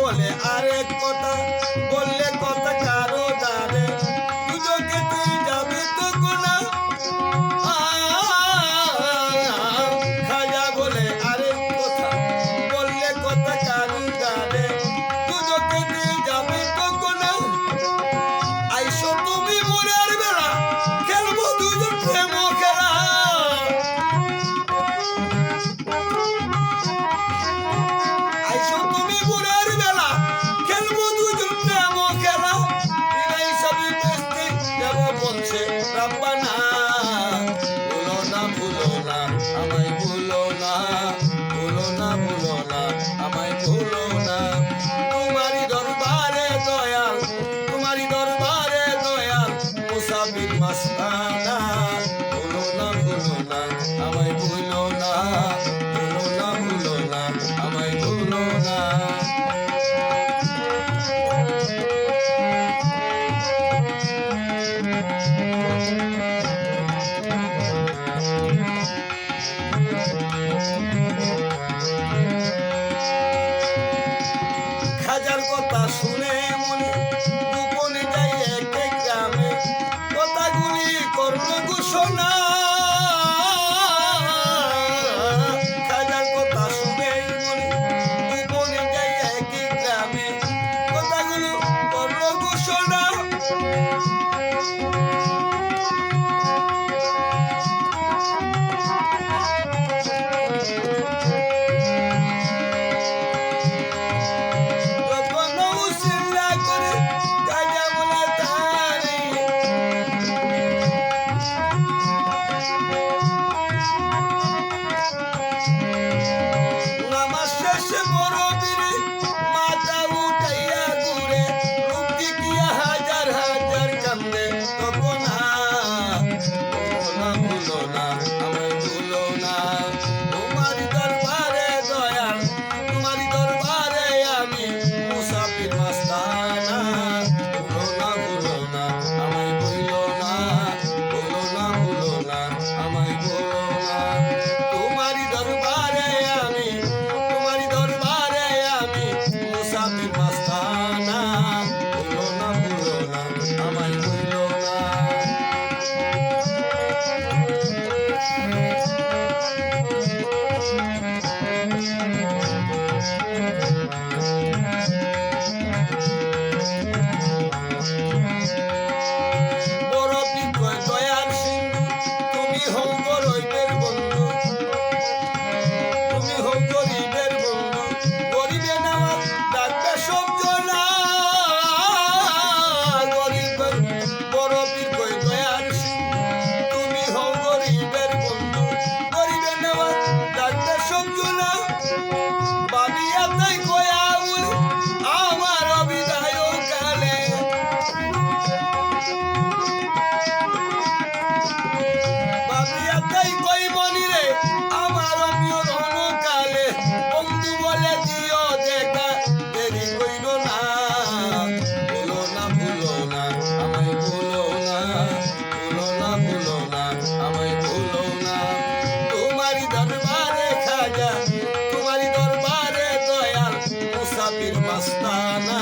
বলে আরেক কথা, বললে কথা কারো দাঁড়ে, দুজকে তুই যাবি তো কোনা। খাজা বলে আরেক কথা, বললে কথা কারো দাঁড়ে, দুজকে তুই যাবি তো কোনা। আইসো তুমি মনের বেলা, খেলবো দুজন প্রেম খেলা। আইসো তুমি মনের বেলা, খেলবো দুজন প্রেম খেলা। বিনাই সবই বেস্তি যাব বলছে রাব্বানা। ভুলো না ভুলো না আমায় ভুলো না, ভুলো না ভুলো না আমায় ভুলো না। তোমারই দরবারে দয়াল, তোমারই দরবারে দয়াল, মুসাফির মাস্তানা। ভুলো না ভুলো না আমায় ভুলো না, ভুলো না ভুলো না আমায় ভুলো না। খাজার কথা শুনে মনে গোপনে যাই এক গ্রামে, কথাগুলি করল ঘোষণা। খাজার কথা শুনে মনে গোপনে যাই এক গ্রামে, কথাগুলো করল ঘোষণা। মুসাফির মাস্তানা।